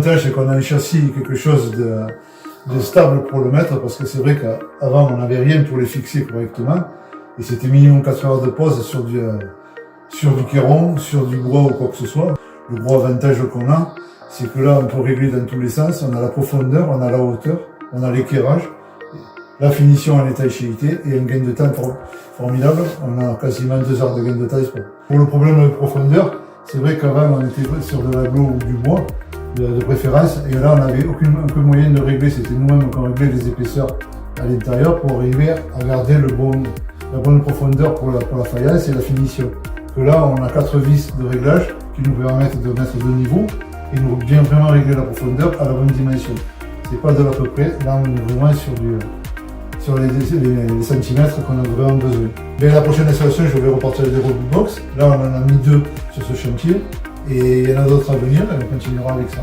l'avantage, c'est qu'on a un châssis, quelque chose de stable pour le mettre, parce que c'est vrai qu'avant, on n'avait rien pour les fixer correctement. Et c'était minimum 4 heures de pause sur du kéron, sur du bois ou quoi que ce soit. Le gros avantage qu'on a, c'est que là, on peut régler dans tous les sens. On a la profondeur, on a la hauteur, on a l'éclairage, la finition en étanchéité et un gain de temps formidable. On a quasiment 2 heures de gain de temps. Pour le problème de profondeur, c'est vrai qu'avant, on était sur de l'agglo ou du bois, de préférence, et là, on n'avait aucun moyen de régler. C'était nous-mêmes qu'on réglait les épaisseurs à l'intérieur pour arriver à garder la bonne profondeur pour la faïence et la finition. Que là, on a 4 vis de réglage qui nous permettent de mettre 2 niveaux et nous bien vraiment régler la profondeur à la bonne dimension. C'est pas de l'à peu près, là on est vraiment sur les centimètres qu'on a vraiment besoin. Mais la prochaine installation, je vais repartir des Robibox. Là, on en a mis 2 sur ce chantier et il y en a d'autres à venir et on continuera avec ça.